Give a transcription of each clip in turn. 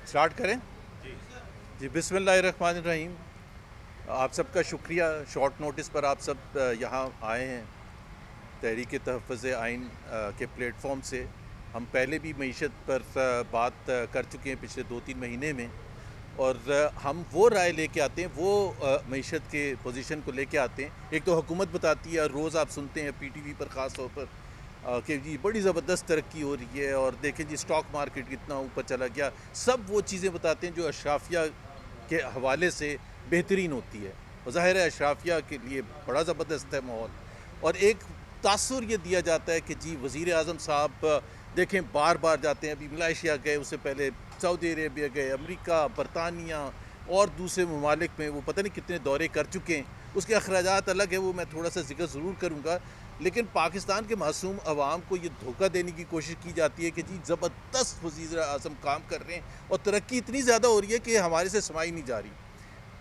Start کریں جی بسم اللہ الرحمن الرحیم. آپ سب کا شکریہ, شارٹ نوٹس پر آپ سب یہاں آئے ہیں. تحریک تحفظ آئین کے پلیٹ فارم سے ہم پہلے بھی معیشت پر بات کر چکے ہیں پچھلے 2-3 مہینے میں, اور ہم وہ رائے لے کے آتے ہیں, وہ معیشت کے پوزیشن کو لے کے آتے ہیں. ایک تو حکومت بتاتی ہے, روز آپ سنتے ہیں پی ٹی وی پر خاص طور پر کہ جی بڑی زبردست ترقی ہو رہی ہے, اور دیکھیں جی اسٹاک مارکیٹ کتنا اوپر چلا گیا. سب وہ چیزیں بتاتے ہیں جو اشرافیہ کے حوالے سے بہترین ہوتی ہے, اور ظاہر ہے اشرافیہ کے لیے بڑا زبردست ہے ماحول. اور ایک تاثر یہ دیا جاتا ہے کہ جی وزیر اعظم صاحب دیکھیں بار بار جاتے ہیں, ابھی ملائیشیا گئے, اس سے پہلے سعودی عربیہ گئے, امریکہ, برطانیہ اور دوسرے ممالک میں وہ پتہ نہیں کتنے دورے کر چکے ہیں. اس کے اخراجات الگ ہیں, وہ میں تھوڑا سا ذکر ضرور کروں گا. لیکن پاکستان کے معصوم عوام کو یہ دھوکہ دینے کی کوشش کی جاتی ہے کہ جی زبردست وزیر اعظم کام کر رہے ہیں, اور ترقی اتنی زیادہ ہو رہی ہے کہ ہمارے سے سمائی نہیں جا رہی.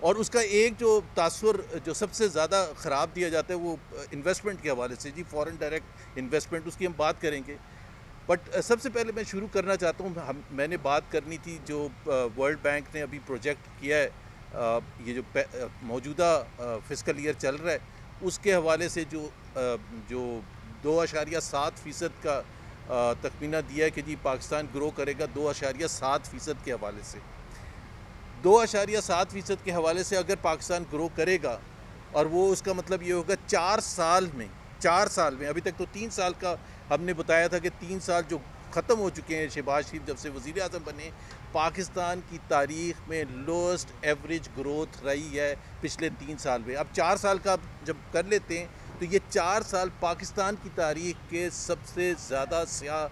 اور اس کا ایک جو تاثر جو سب سے زیادہ خراب دیا جاتا ہے وہ انویسٹمنٹ کے حوالے سے, جی فورن ڈائریکٹ انویسٹمنٹ, اس کی ہم بات کریں گے. بٹ سب سے پہلے میں شروع کرنا چاہتا ہوں, میں نے بات کرنی تھی جو ورلڈ بینک نے ابھی پروجیکٹ کیا ہے, یہ جو موجودہ فسکل ایئر چل رہا ہے اس کے حوالے سے جو 2.7% کا تخمینہ دیا ہے کہ جی پاکستان گرو کرے گا 2.7% کے حوالے سے. 2.7% کے حوالے سے اگر پاکستان گرو کرے گا, اور وہ اس کا مطلب یہ ہوگا 4 سال میں, ابھی تک تو 3 سال کا ہم نے بتایا تھا کہ 3 سال جو ختم ہو چکے ہیں شہباز شریف جب سے وزیر اعظم بنے, پاکستان کی تاریخ میں لوسٹ ایوریج گروتھ رہی ہے پچھلے 3 سال میں. اب 4 سال کا جب کر لیتے ہیں تو یہ 4 سال پاکستان کی تاریخ کے سب سے زیادہ سیاہ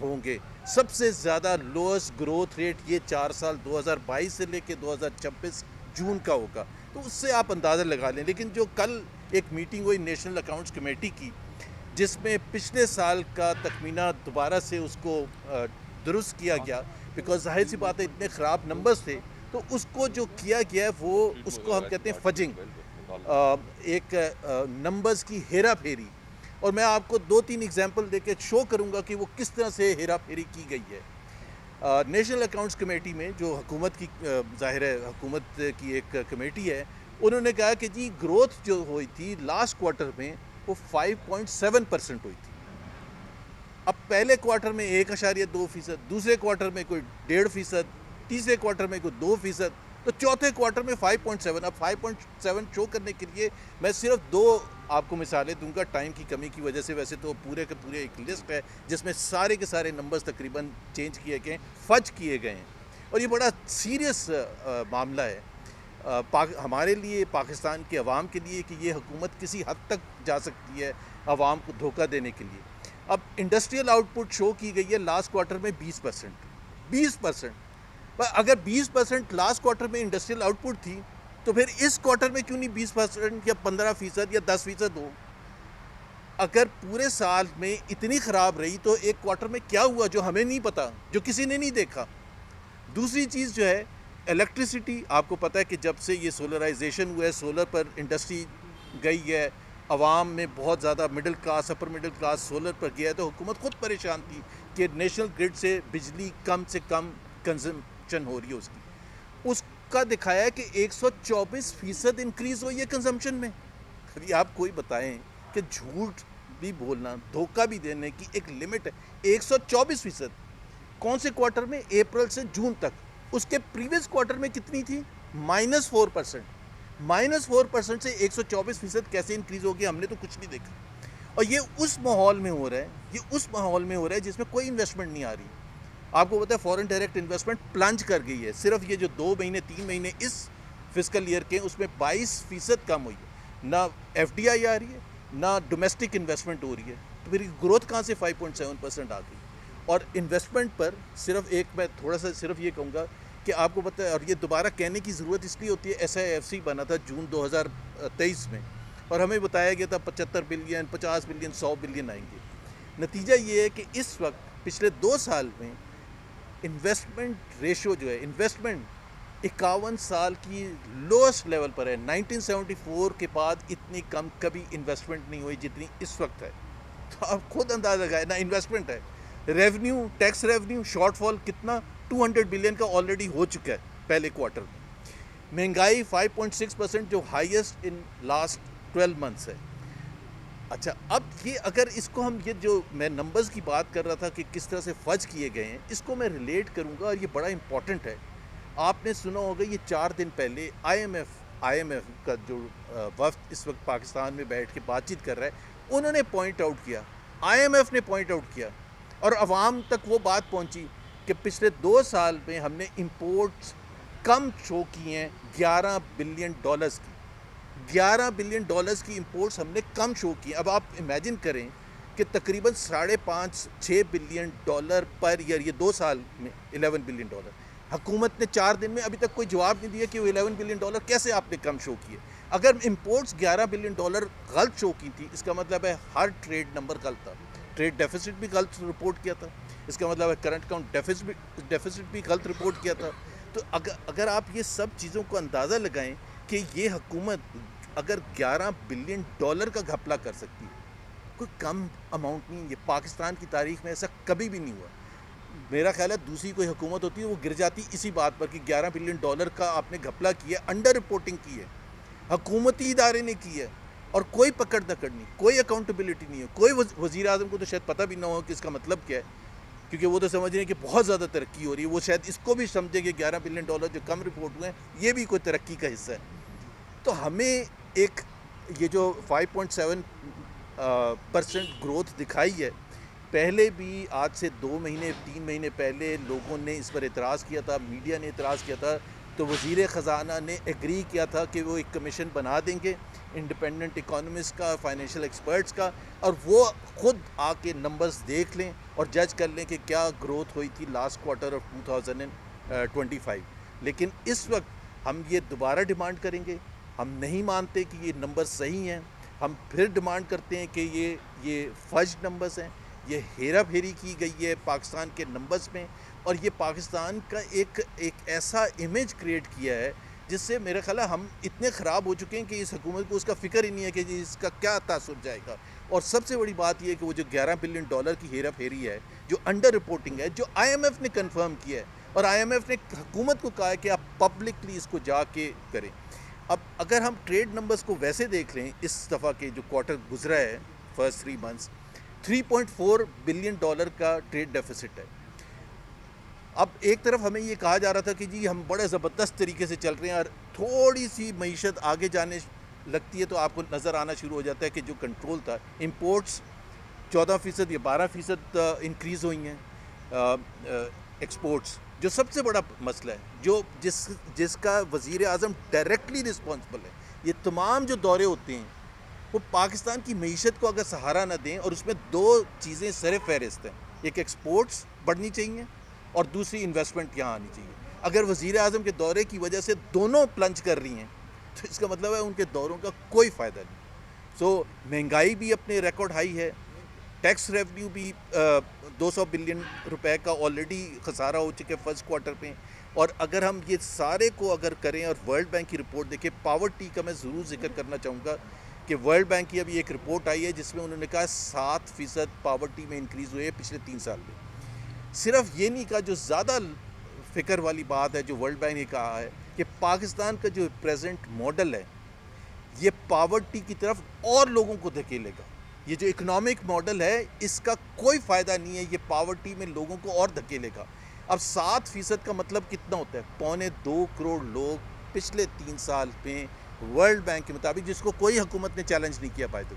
ہوں گے. سب سے زیادہ لوسٹ گروتھ ریٹ یہ 4 سال 2022 سے لے کے 2026 جون کا ہوگا. تو اس سے آپ اندازہ لگا لیں. لیکن جو کل ایک میٹنگ ہوئی نیشنل اکاؤنٹس کمیٹی کی, جس میں پچھلے سال کا تخمینہ دوبارہ سے اس کو درست کیا گیا, بیکاز ظاہر سی بات ہے اتنے خراب نمبرز تھے, تو اس کو جو کیا گیا ہے وہ اس کو ہم کہتے ہیں فجنگ, ایک نمبرز کی ہیرا پھیری. اور میں آپ کو 2-3 ایگزامپل دے کے شو کروں گا کہ وہ کس طرح سے ہیرا پھیری کی گئی ہے. نیشنل اکاؤنٹس کمیٹی میں جو حکومت کی ظاہر ہے حکومت کی ایک کمیٹی ہے, انہوں نے کہا کہ جی گروتھ جو ہوئی تھی لاسٹ کوارٹر میں وہ 5.7% ہوئی تھی. اب پہلے کوارٹر میں 1.2%, دوسرے کوارٹر میں کوئی 1.5%, تیسرے کوارٹر میں کوئی 2%, تو چوتھے کوارٹر میں 5.7. اب 5.7 شو کرنے کے لیے میں صرف 2 آپ کو مثالیں دوں گا ٹائم کی کمی کی وجہ سے. ویسے تو پورے کے پورے ایک لسٹ ہے جس میں سارے کے سارے نمبرز تقریباً چینج کیے گئے ہیں, فج کیے گئے ہیں, اور یہ بڑا سیریس معاملہ ہے ہمارے لیے, پاکستان کے عوام کے لیے, کہ یہ حکومت کسی حد تک جا سکتی ہے عوام کو دھوکہ دینے کے لیے. اب انڈسٹریل آؤٹ پٹ شو کی گئی ہے لاسٹ کوارٹر میں 20%. پر اگر 20% لاسٹ کوارٹر میں انڈسٹریل آؤٹ پٹ تھی تو پھر اس کوارٹر میں کیوں نہیں 20% یا 15% یا 10% ہو؟ اگر پورے سال میں اتنی خراب رہی تو ایک کوارٹر میں کیا ہوا جو ہمیں نہیں پتا, جو کسی نے نہیں دیکھا. دوسری چیز جو ہے الیکٹریسٹی, آپ کو پتہ ہے کہ جب سے یہ سولرائزیشن ہوا ہے, سولر پر انڈسٹری گئی ہے, عوام میں بہت زیادہ middle class, upper middle class solar پر گیا ہے, تو حکومت خود پریشان تھی کہ نیشنل گرڈ سے بجلی کم سے کم کنزمپشن ہو رہی ہے اس کی. اس کا دکھایا ہے کہ 124% انکریز ہوئی ہے کنزمپشن میں. ابھی آپ کوئی بتائیں کہ جھوٹ بھی بولنا, دھوکہ بھی دینے کی ایک لمٹ ہے. 124% کون سے کوارٹر میں؟ اپریل سے جون تک. اس کے پریویس کوارٹر میں کتنی تھی؟ -4%. -4% سے 124% کیسے انکریز ہو گیا, ہم نے تو کچھ نہیں دیکھا. اور یہ اس ماحول میں ہو رہا ہے, جس میں کوئی انویسٹمنٹ نہیں آ رہی. آپ کو پتہ ہے فورن ڈائریکٹ انویسٹمنٹ پلنج کر گئی ہے. صرف یہ جو 2 مہینے 3 مہینے اس فسکل ایئر کے, اس میں 22% کم ہوئی ہے. نہ ایف ڈی آئی آ رہی ہے, نہ ڈومیسٹک انویسٹمنٹ ہو رہی ہے. تو پھر گروتھ کہاں سے 5.7% آ گئی؟ اور انویسٹمنٹ پر صرف میں تھوڑا سا صرف یہ کہوں گا کہ آپ کو پتہ ہے, اور یہ دوبارہ کہنے کی ضرورت اس لیے ہوتی ہے, SIFC بنا تھا جون 2023 میں, اور ہمیں بتایا گیا تھا 75 بلین, 50 بلین, 100 بلین آئیں گے. نتیجہ یہ ہے کہ اس وقت پچھلے 2 سال میں انویسٹمنٹ ریشو جو ہے, انویسٹمنٹ 51 سال کی لوسٹ لیول پر ہے. 1974 کے بعد اتنی کم کبھی انویسٹمنٹ نہیں ہوئی جتنی اس وقت ہے. تو آپ خود اندازہ لگائیں, نہ انویسٹمنٹ ہے. ریونیو ٹیکس ریونیو شارٹ فال کتنا 200 بلین کا آلریڈی ہو چکا ہے پہلے کوارٹر میں. مہنگائی 5.6% جو ہائیسٹ ان لاسٹ 12 منتھس ہے. اچھا اب یہ اگر اس کو ہم یہ جو میں نمبرز کی بات کر رہا تھا کہ کس طرح سے فج کیے گئے ہیں, اس کو میں ریلیٹ کروں گا اور یہ بڑا امپورٹنٹ ہے. آپ نے سنا ہوگا یہ 4 دن پہلے آئی ایم ایف کا جو وفد اس وقت پاکستان میں بیٹھ کے بات چیت کر رہا ہے, انہوں نے پوائنٹ آؤٹ کیا, آئی ایم ایف نے پوائنٹ آؤٹ کیا اور عوام تک وہ بات پہنچی کہ پچھلے 2 سال میں ہم نے امپورٹس کم شو کی ہیں $11 بلین کی. $11 بلین کی امپورٹس ہم نے کم شو کی. اب آپ امیجن کریں کہ تقریباً $5.5-6 بلین پر ایئر, یہ 2 سال میں $11 بلین. حکومت نے 4 دن میں ابھی تک کوئی جواب نہیں دیا کہ وہ $11 بلین کیسے آپ نے کم شو کیے. اگر امپورٹس $11 بلین غلط شو کی تھی, اس کا مطلب ہے ہر ٹریڈ نمبر غلط تھا. ٹریڈ ڈیفیسٹ بھی غلط رپورٹ کیا تھا, اس کا مطلب ہے کرنٹ اکاؤنٹ ڈیفیسٹ بھی غلط رپورٹ کیا تھا. تو اگر آپ یہ سب چیزوں کو اندازہ لگائیں کہ یہ حکومت اگر $11 بلین کا گھپلا کر سکتی ہے, کوئی کم اماؤنٹ نہیں. یہ پاکستان کی تاریخ میں ایسا کبھی بھی نہیں ہوا. میرا خیال ہے دوسری کوئی حکومت ہوتی ہے وہ گر جاتی اسی بات پر کہ $11 بلین کا آپ نے گھپلا کیا ہے, انڈر رپورٹنگ کی ہے, حکومتی ادارے نے کی ہے اور کوئی پکڑ دکڑ نہیں, کوئی اکاؤنٹیبلٹی نہیں ہے. کوئی وزیر اعظم کو تو شاید پتہ بھی نہ ہو کہ اس کا مطلب کیا ہے, کیونکہ وہ تو سمجھ رہے ہیں کہ بہت زیادہ ترقی ہو رہی ہے. وہ شاید اس کو بھی سمجھے کہ $11 بلین جو کم رپورٹ ہوئے ہیں یہ بھی کوئی ترقی کا حصہ ہے. تو ہمیں ایک یہ جو 5.7% گروتھ دکھائی ہے, پہلے بھی آج سے 2-3 مہینے پہلے لوگوں نے اس پر اعتراض کیا تھا, میڈیا نے اعتراض کیا تھا, تو وزیر خزانہ نے ایگری کیا تھا کہ وہ ایک کمیشن بنا دیں گے انڈیپینڈنٹ اکانومسٹ کا, فائنینشیل ایکسپرٹس کا, اور وہ خود آ کے نمبرز دیکھ لیں اور جج کر لیں کہ کیا گروتھ ہوئی تھی لاسٹ کوارٹر آف 2025. لیکن اس وقت ہم یہ دوبارہ ڈیمانڈ کریں گے. ہم نہیں مانتے کہ یہ نمبر صحیح ہیں, ہم پھر ڈیمانڈ کرتے ہیں کہ یہ فج نمبرز ہیں, یہ ہیرا پھیری کی گئی ہے پاکستان کے نمبرز میں, اور یہ پاکستان کا ایک ایسا امیج کریٹ کیا ہے جس سے میرا خیال ہے ہم اتنے خراب ہو چکے ہیں کہ اس حکومت کو اس کا فکر ہی نہیں ہے کہ اس کا کیا تاثر جائے گا. اور سب سے بڑی بات یہ ہے کہ وہ جو $11 بلین کی ہیرا پھیری ہے, جو انڈر رپورٹنگ ہے, جو آئی ایم ایف نے کنفرم کیا ہے, اور آئی ایم ایف نے حکومت کو کہا ہے کہ آپ پبلکلی اس کو جا کے کریں. اب اگر ہم ٹریڈ نمبرز کو ویسے دیکھ لیں, اس دفعہ کے جو کوارٹر گزرا ہے فرسٹ 3 منتھس, $3.4 بلین کا ٹریڈ ڈیفیسٹ ہے. اب ایک طرف ہمیں یہ کہا جا رہا تھا کہ جی ہم بڑے زبردست طریقے سے چل رہے ہیں, اور تھوڑی سی معیشت آگے جانے لگتی ہے تو آپ کو نظر آنا شروع ہو جاتا ہے کہ جو کنٹرول تھا, امپورٹس 14% یا 12% انکریز ہوئی ہیں, ایکسپورٹس جو سب سے بڑا مسئلہ ہے, جو جس کا وزیر اعظم ڈائریکٹلی رسپانسبل ہے. یہ تمام جو دورے ہوتے ہیں وہ پاکستان کی معیشت کو اگر سہارا نہ دیں, اور اس میں 2 چیزیں سر فہرست ہیں, ایک ایکسپورٹس بڑھنی چاہیے اور دوسری انویسٹمنٹ یہاں آنی چاہیے. اگر وزیر اعظم کے دورے کی وجہ سے دونوں پلنج کر رہی ہیں تو اس کا مطلب ہے ان کے دوروں کا کوئی فائدہ نہیں. سو مہنگائی بھی اپنے ریکارڈ ہائی ہے, ٹیکس ریونیو بھی $200 بلین کا آلریڈی خسارہ ہو چکے فرسٹ کوارٹر پہ. اور اگر ہم یہ سارے کو اگر کریں اور ورلڈ بینک کی رپورٹ دیکھیں, پاورٹی کا میں ضرور ذکر کرنا چاہوں گا کہ ورلڈ بینک کی ابھی ایک رپورٹ آئی ہے جس میں انہوں نے کہا 7% پاورٹی میں انکریز ہوئی ہے پچھلے 3 سال میں. صرف یہ نہیں کہا, جو زیادہ فکر والی بات ہے جو ورلڈ بینک نے کہا ہے کہ پاکستان کا جو پریزنٹ ماڈل ہے یہ پاورٹی کی طرف اور لوگوں کو دھکیلے گا. یہ جو اکنامک ماڈل ہے اس کا کوئی فائدہ نہیں ہے, یہ پاورٹی میں لوگوں کو اور دھکیلے گا. اب 7% کا مطلب کتنا ہوتا ہے؟ 2.25 کروڑ لوگ پچھلے 3 سال میں ورلڈ بینک کے مطابق, جس کو کوئی حکومت نے چیلنج نہیں کیا پائے, تو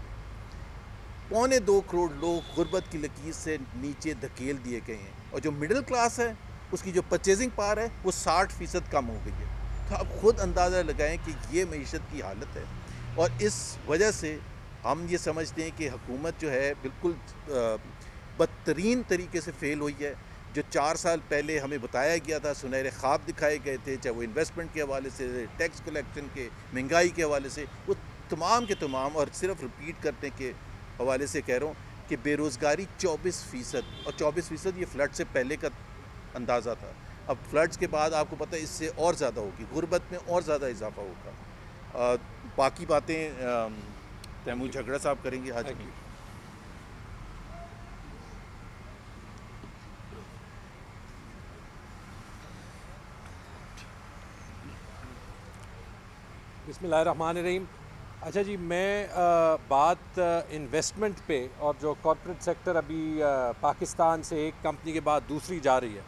2.25 کروڑ لوگ غربت کی لکیر سے نیچے دھکیل دیے گئے ہیں. اور جو مڈل کلاس ہے اس کی جو پرچیزنگ پاور ہے وہ 60% کم ہو گئی ہے. تو آپ خود اندازہ لگائیں کہ یہ معیشت کی حالت ہے, اور اس وجہ سے ہم یہ سمجھتے ہیں کہ حکومت جو ہے بالکل بدترین طریقے سے فیل ہوئی ہے. جو 4 سال پہلے ہمیں بتایا گیا تھا, سنہرے خواب دکھائے گئے تھے, چاہے وہ انویسٹمنٹ کے حوالے سے, ٹیکس کلیکشن کے, مہنگائی کے حوالے سے, وہ تمام کے تمام, اور صرف رپیٹ کرنے کے حوالے سے کہہ رہا ہوں کہ بے روزگاری 24%, اور 24% یہ فلڈ سے پہلے کا اندازہ تھا. اب فلڈز کے بعد آپ کو پتہ ہے اس سے اور زیادہ ہوگی, غربت میں اور زیادہ اضافہ ہوگا. باقی باتیں تیمور جھگڑا صاحب کریں گے. آج بسم اللہ الرحمن الرحیم. اچھا جی، میں بات انویسٹمنٹ پہ اور جو کارپوریٹ سیکٹر ابھی پاکستان سے ایک کمپنی کے بعد دوسری جا رہی ہے،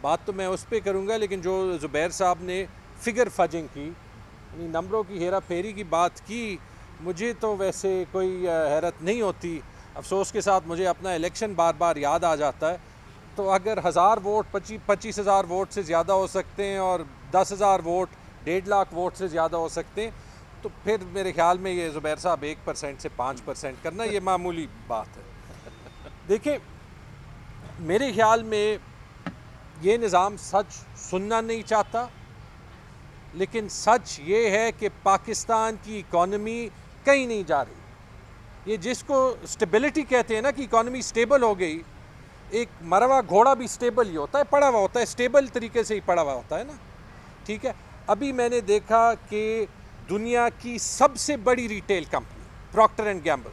بات تو میں اس پہ کروں گا. لیکن جو زبیر صاحب نے فگر فجنگ کی، یعنی نمبروں کی ہیرا پھیری کی بات کی، مجھے تو ویسے کوئی حیرت نہیں ہوتی. افسوس کے ساتھ مجھے اپنا الیکشن بار بار یاد آ جاتا ہے. تو اگر 1000 ووٹ 25,000 ووٹ سے زیادہ ہو سکتے ہیں اور 10,000 ووٹ 1.5 لاکھ ووٹ سے زیادہ ہو سکتے ہیں، تو پھر میرے خیال میں یہ زبیر صاحب 1% سے 5% کرنا یہ معمولی بات ہے. دیکھیں، میرے خیال میں یہ نظام سچ سننا نہیں چاہتا، لیکن سچ یہ ہے کہ پاکستان کی اکانومی کہیں نہیں جا رہی. یہ جس کو سٹیبلٹی کہتے ہیں نا، کہ اکانومی سٹیبل ہو گئی. ایک مرا ہوا گھوڑا بھی سٹیبل ہی ہوتا ہے، پڑا ہوا ہوتا ہے، سٹیبل طریقے سے ہی پڑا ہوا ہوتا ہے نا. ٹھیک ہے. ابھی میں نے دیکھا کہ دنیا کی سب سے بڑی retail company Procter and Gamble,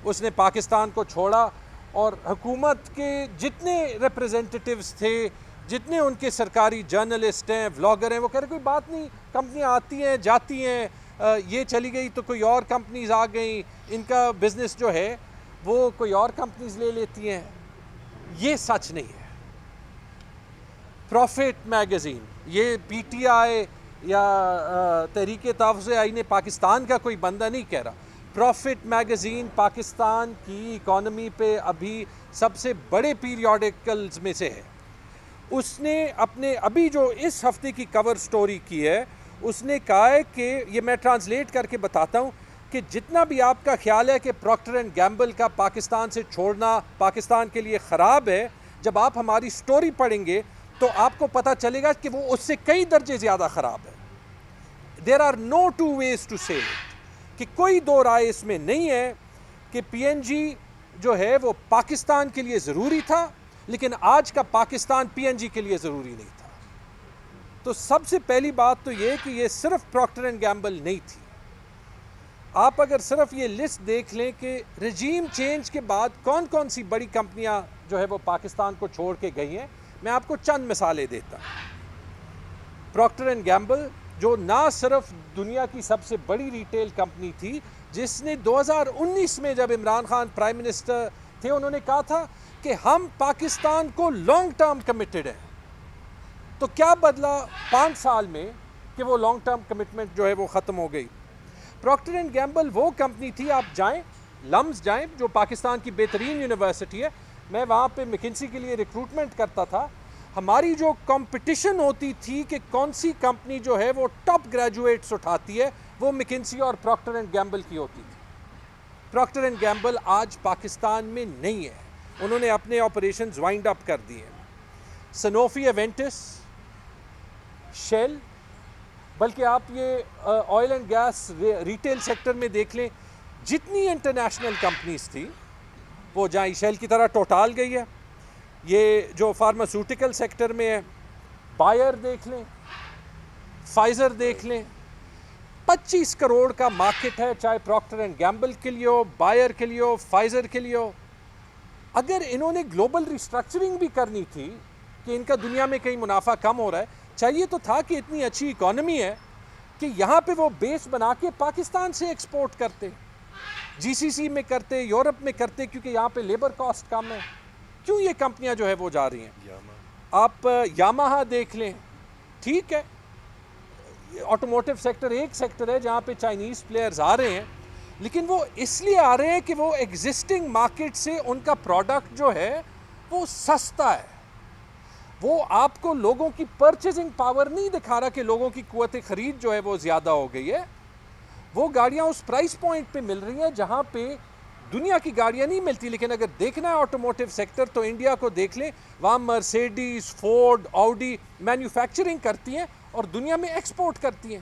اس نے پاکستان کو چھوڑا، اور حکومت کے جتنے ریپریزنٹیٹیوز تھے، جتنے ان کے سرکاری جرنلسٹ ہیں، ولاگر ہیں، وہ کہہ رہے کوئی بات نہیں، کمپنیاں آتی ہیں جاتی ہیں، یہ چلی گئی تو کوئی اور کمپنیز آ گئیں، ان کا بزنس جو ہے وہ کوئی اور کمپنیز لے لیتی ہیں. یہ سچ نہیں ہے. پروفٹ میگزین، یہ پی ٹی آئی یا تحریک تحفظ آئین پاکستان کا کوئی بندہ نہیں کہہ رہا. پروفٹ میگزین پاکستان کی اکانومی پہ ابھی سب سے بڑے پیریوڈیکلز میں سے ہے. اس نے اپنے ابھی جو اس ہفتے کی کور سٹوری کی ہے، اس نے کہا ہے کہ یہ میں ٹرانسلیٹ کر کے بتاتا ہوں کہ جتنا بھی آپ کا خیال ہے کہ پراکٹر اینڈ گیمبل کا پاکستان سے چھوڑنا پاکستان کے لیے خراب ہے، جب آپ ہماری سٹوری پڑھیں گے تو آپ کو پتہ چلے گا کہ وہ اس سے کئی درجے زیادہ خراب ہے. There are no two ways to say it, کہ کوئی دو رائے اس میں نہیں ہے کہ پی این جی جو ہے وہ پاکستان کے لیے ضروری تھا، لیکن آج کا پاکستان پی این جی کے لیے ضروری نہیں تھا. تو سب سے پہلی بات تو یہ کہ یہ صرف پراکٹر اینڈ گیمبل نہیں تھی. آپ اگر صرف یہ لسٹ دیکھ لیں کہ رجیم چینج کے بعد کون کون سی بڑی کمپنیاں جو ہے وہ پاکستان کو چھوڑ کے گئی ہیں، میں آپ کو چند مثالیں دیتا ہوں. پراکٹر اینڈ گیمبل جو نہ صرف دنیا کی سب سے بڑی ریٹیل کمپنی تھی، جس نے 2019 میں جب عمران خان پرائم منسٹر تھے، انہوں نے کہا تھا کہ ہم پاکستان کو لانگ ٹرم کمیٹڈ ہیں. تو کیا بدلا 5 سال میں کہ وہ لانگ ٹرم کمٹمنٹ جو ہے وہ ختم ہو گئی. پراکٹر اینڈ گیمبل وہ کمپنی تھی، آپ جائیں لمز جائیں جو پاکستان کی بہترین یونیورسٹی ہے، میں وہاں پہ میکنسی کے لیے ریکروٹمنٹ کرتا تھا. ہماری جو کمپٹیشن ہوتی تھی کہ کون سی کمپنی جو ہے وہ ٹاپ گریجویٹس اٹھاتی ہے، وہ میکنسی اور پراکٹر اینڈ گیمبل کی ہوتی تھی. پراکٹر اینڈ گیمبل آج پاکستان میں نہیں ہے، انہوں نے اپنے آپریشنز وائنڈ اپ کر دیے. سنوفی ایونٹس، شیل، بلکہ آپ یہ oil and gas retail sector میں دیکھ لیں، جتنی انٹرنیشنل کمپنیز تھی وہ جائیں شیل کی طرح ٹوٹال گئی ہے. یہ جو فارماسیوٹیکل سیکٹر میں ہے، بائر دیکھ لیں، فائزر دیکھ لیں، 25 کروڑ کا مارکیٹ ہے، چاہے پراکٹر اینڈ گیمبل کے لیے ہو، بائر کے لیے ہو، فائزر کے لیے ہو. اگر انہوں نے گلوبل ریسٹرکچرنگ بھی کرنی تھی کہ ان کا دنیا میں کہیں منافع کم ہو رہا ہے، چاہیے تو تھا کہ اتنی اچھی اکانومی ہے کہ یہاں پہ وہ بیس بنا کے پاکستان سے ایکسپورٹ کرتے، جی سی سی میں کرتے، یورپ میں کرتے، کیونکہ یہاں پہ لیبر کاسٹ کم ہے. کیوں یہ کمپنیاں جو ہے وہ جا رہی ہیں؟ آپ یاماہا دیکھ لیں، ٹھیک ہے آٹوموٹیو سیکٹر ایک سیکٹر ہے جہاں پہ چائنیز پلیئرز آ رہے ہیں، لیکن وہ اس لیے آ رہے ہیں کہ وہ ایگزسٹنگ مارکیٹ سے ان کا پروڈکٹ جو ہے وہ سستا ہے. وہ آپ کو لوگوں کی پرچیزنگ پاور نہیں دکھا رہا کہ لوگوں کی قوت خرید جو ہے وہ زیادہ ہو گئی ہے. وہ گاڑیاں اس پرائس پوائنٹ پہ مل رہی ہیں جہاں پہ دنیا کی گاڑیاں نہیں ملتی. لیکن اگر دیکھنا ہے آٹوموٹیو سیکٹر تو انڈیا کو دیکھ لیں، وہاں مرسیڈیز، فورڈ، آؤڈی مینوفیکچرنگ کرتی ہیں اور دنیا میں ایکسپورٹ کرتی ہیں.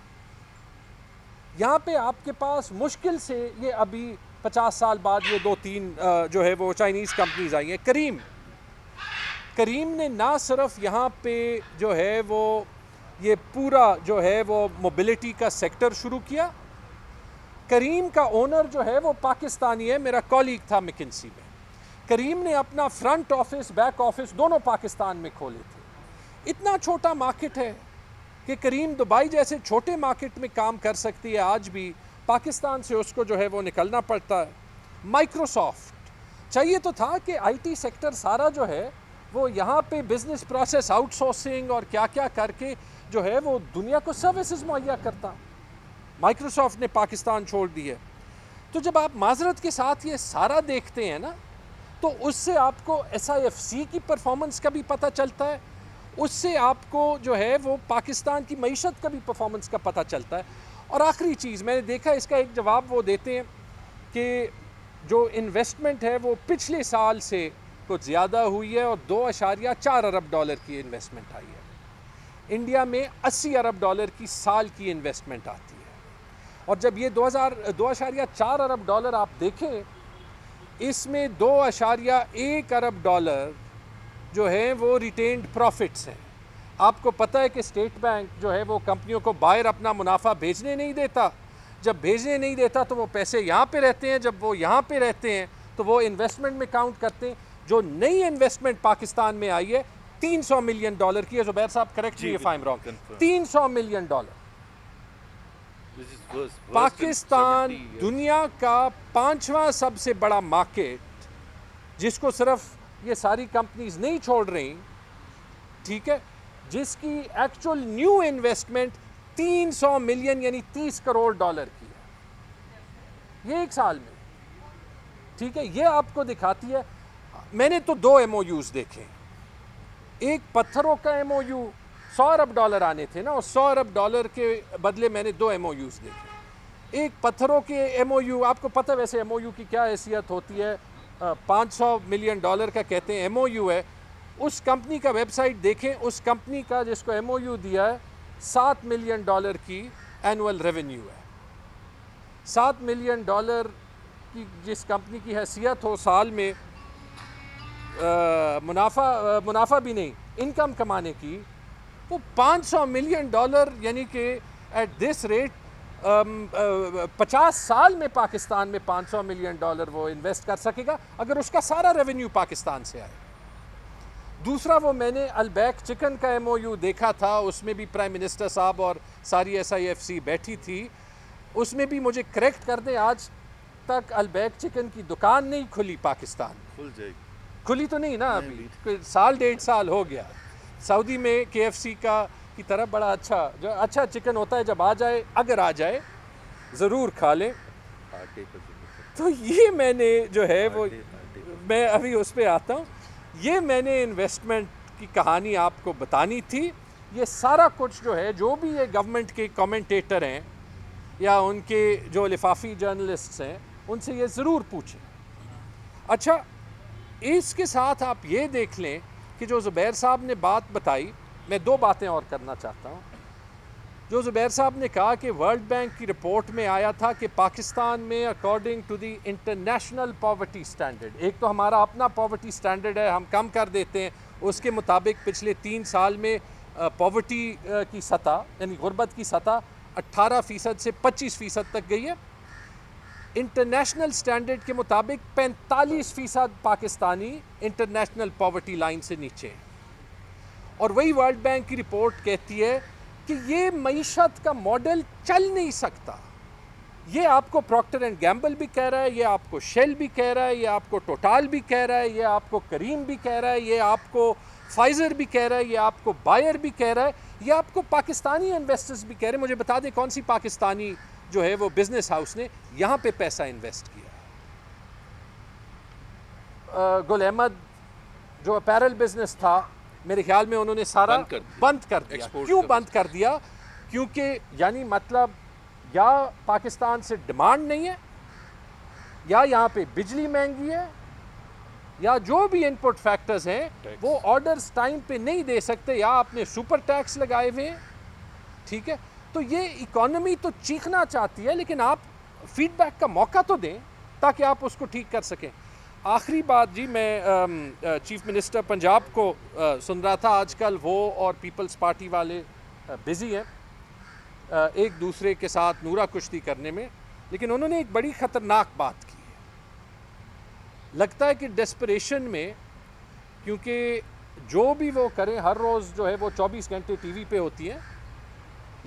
یہاں پہ آپ کے پاس مشکل سے یہ ابھی 50 سال بعد یہ 2-3 جو ہے وہ چائنیز کمپنیز آئی ہیں. کریم نے نہ صرف یہاں پہ جو ہے وہ یہ پورا جو ہے وہ موبلٹی کا سیکٹر شروع کیا. کریم کا اونر جو ہے وہ پاکستانی ہے، میرا کولیگ تھا میکنسی میں. کریم نے اپنا فرنٹ آفس بیک آفس دونوں پاکستان میں کھولے تھے. اتنا چھوٹا مارکیٹ ہے کہ کریم دبئی جیسے چھوٹے مارکیٹ میں کام کر سکتی ہے آج بھی، پاکستان سے اس کو جو ہے وہ نکلنا پڑتا ہے. مائکروسافٹ چاہیے تو تھا کہ آئی ٹی سیکٹر سارا جو ہے وہ یہاں پہ بزنس پروسیس آؤٹ سورسنگ اور کیا کیا کر کے جو ہے وہ دنیا کو سروسز مہیا کرتا. مائکروسافٹ نے پاکستان چھوڑ دی ہے. تو جب آپ معذرت کے ساتھ یہ سارا دیکھتے ہیں نا، تو اس سے آپ کو ایس آئی ایف سی کی پرفارمنس کا بھی پتہ چلتا ہے، اس سے آپ کو جو ہے وہ پاکستان کی معیشت کا بھی پرفارمنس کا پتہ چلتا ہے. اور آخری چیز میں نے دیکھا، اس کا ایک جواب وہ دیتے ہیں کہ جو انویسٹمنٹ ہے وہ پچھلے سال سے کچھ زیادہ ہوئی ہے اور $2.4 ارب کی انویسٹمنٹ آئی ہے. انڈیا میں $80 ارب کی سال کی انویسٹمنٹ آتی ہے. اور جب یہ $2.4 ارب آپ دیکھیں، اس میں $2.1 ارب جو ہیں وہ ریٹینڈ پروفٹس ہیں. آپ کو پتہ ہے کہ اسٹیٹ بینک جو ہے وہ کمپنیوں کو باہر اپنا منافع بھیجنے نہیں دیتا. جب بھیجنے نہیں دیتا تو وہ پیسے یہاں پہ رہتے ہیں، جب وہ یہاں پہ رہتے ہیں تو وہ انویسٹمنٹ میں کاؤنٹ کرتے ہیں. جو نئی انویسٹمنٹ پاکستان میں آئی ہے $300 ملین کی ہے. زبیر صاحب correct me if I am wrong. $300 million. Pakistan دنیا کا 5واں سب سے بڑا مارکیٹ، جس کو صرف یہ ساری کمپنیز نہیں چھوڑ رہی، ٹھیک ہے، جس کی ایکچوئل نیو انویسٹمنٹ $300 ملین یعنی $30 کروڑ کی ہے یہ ایک سال میں. ٹھیک ہے، یہ آپ کو دکھاتی ہے. میں نے تو 2 ایم او یوز دیکھے. ایک پتھروں کا ایم او یو $100 ارب آنے تھے نا، اور $100 ارب کے بدلے میں نے 2 ایم او یوز دیکھے. ایک پتھروں کے ایم او یو، آپ کو پتہ ویسے ایم او یو کی کیا حیثیت ہوتی ہے، $500 ملین کا کہتے ہیں ایم او یو ہے. اس کمپنی کا ویب سائٹ دیکھیں، اس کمپنی کا جس کو ایم او یو دیا ہے $7 ملین کی اینول ریونیو ہے. $7 ملین کی جس کمپنی کی حیثیت ہو سال میں منافع بھی نہیں، انکم کمانے کی، وہ $500 ملین یعنی کہ ایٹ دس ریٹ 50 سال میں پاکستان میں $500 ملین وہ انویسٹ کر سکے گا اگر اس کا سارا ریونیو پاکستان سے آئے. دوسرا وہ میں نے البیک چکن کا ایم او یو دیکھا تھا، اس میں بھی پرائم منسٹر صاحب اور ساری ایس آئی ایف سی بیٹھی تھی. اس میں بھی مجھے کریکٹ کر دیں، آج تک البیک چکن کی دکان نہیں کھلی پاکستان میں. کھل جائے گی. کھلی تو نہیں نا ابھی، 1.5 سال ہو گیا. سعودی میں کے ایف سی کی طرح بڑا اچھا چکن ہوتا ہے، جب اگر آ جائے ضرور کھا لیں. تو یہ میں نے جو ہے وہ، میں ابھی اس پہ آتا ہوں، یہ میں نے انویسٹمنٹ کی کہانی آپ کو بتانی تھی. یہ سارا کچھ جو ہے، جو بھی یہ گورنمنٹ کے کامنٹیٹر ہیں یا ان کے جو لفافی جرنلسٹس ہیں، ان سے یہ ضرور پوچھیں. اچھا، اس کے ساتھ آپ یہ دیکھ لیں کہ جو زبیر صاحب نے بات بتائی، میں 2 باتیں اور کرنا چاہتا ہوں. جو زبیر صاحب نے کہا کہ ورلڈ بینک کی رپورٹ میں آیا تھا کہ پاکستان میں according to the international poverty standard, ایک تو ہمارا اپنا پاورٹی سٹینڈرڈ ہے، ہم کم کر دیتے ہیں، اس کے مطابق پچھلے 3 سال میں پاورٹی کی سطح یعنی غربت کی سطح 18% سے 25% تک گئی ہے. انٹرنیشنل سٹینڈرڈ کے مطابق 45% پاکستانی انٹرنیشنل پاورٹی لائن سے نیچے ہیں. اور وہی ورلڈ بینک کی رپورٹ کہتی ہے کہ یہ معیشت کا ماڈل چل نہیں سکتا. یہ آپ کو پروکٹر اینڈ گیمبل بھی کہہ رہا ہے، یہ آپ کو شیل بھی کہہ رہا ہے، یہ آپ کو ٹوٹال بھی کہہ رہا ہے، یہ آپ کو کریم بھی کہہ رہا ہے، یہ آپ کو فائزر بھی کہہ رہا ہے، یہ آپ کو بائر بھی کہہ رہا ہے، یہ آپ کو پاکستانی انویسٹرز بھی کہہ رہے ہیں. مجھے بتا دیں کون سی پاکستانی جو ہے وہ بزنس ہاؤس نے یہاں پہ پیسہ انویسٹ کیا. گل احمد جو اپیرل بزنس تھا، میرے خیال میں انہوں نے سارا بند کر دیا. کیوں بند کر دیا؟ کیونکہ یعنی مطلب یا پاکستان سے ڈیمانڈ نہیں ہے، یا یہاں پہ بجلی مہنگی ہے، یا جو بھی ان پٹ فیکٹرز ہیں وہ آرڈرز ٹائم پہ نہیں دے سکتے، یا آپ نے سپر ٹیکس لگائے ہوئے ہیں. ٹھیک ہے، تو یہ اکانومی تو چیخنا چاہتی ہے، لیکن آپ فیڈ بیک کا موقع تو دیں تاکہ آپ اس کو ٹھیک کر سکیں. آخری بات جی، میں چیف منسٹر پنجاب کو سن رہا تھا، آج کل وہ اور پیپلز پارٹی والے بزی ہیں ایک دوسرے کے ساتھ نورہ کشتی کرنے میں، لیکن انہوں نے ایک بڑی خطرناک بات کی ہے. لگتا ہے کہ ڈیسپریشن میں، کیونکہ جو بھی وہ کریں ہر روز جو ہے وہ 24 گھنٹے ٹی وی پہ ہوتی ہیں،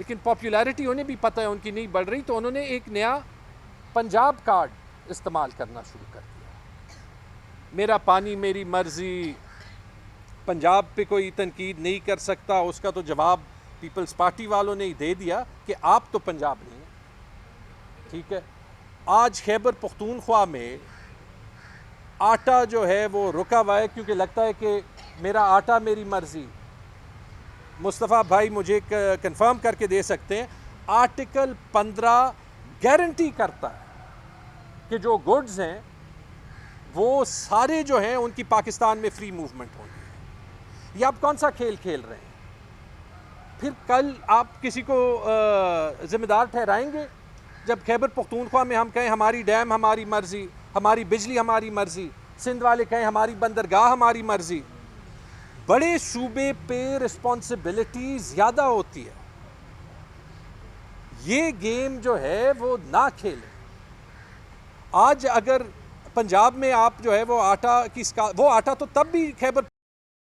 لیکن پاپولیرٹی انہیں بھی پتہ ہے ان کی نہیں بڑھ رہی، تو انہوں نے ایک نیا پنجاب کارڈ استعمال کرنا شروع کر دیا، میرا پانی میری مرضی، پنجاب پہ کوئی تنقید نہیں کر سکتا، اس کا تو جواب پیپلز پارٹی والوں نے ہی دے دیا کہ آپ تو پنجاب نہیں ہیں، ٹھیک ہے۔ آج خیبر پختونخوا میں آٹا جو ہے وہ رکا ہوا ہے کیونکہ لگتا ہے کہ میرا آٹا میری مرضی۔ مصطفیٰ بھائی مجھے کنفرم کر کے دے سکتے ہیں، آرٹیکل 15 گارنٹی کرتا ہے کہ جو گڈز ہیں وہ سارے جو ہیں ان کی پاکستان میں فری موومنٹ ہونی ہے۔ یہ آپ کون سا کھیل کھیل رہے ہیں؟ پھر کل آپ کسی کو ذمہ دار ٹھہرائیں گے جب خیبر پختونخوا میں ہم کہیں ہماری ڈیم ہماری مرضی، ہماری بجلی ہماری مرضی، سندھ والے کہیں ہماری بندرگاہ ہماری مرضی؟ بڑے صوبے پہ رسپانسبلٹی زیادہ ہوتی ہے، یہ گیم جو ہے وہ نہ کھیلیں۔ آج اگر پنجاب میں آپ جو ہے وہ آٹا کی وہ آٹا تو تب بھی خیبر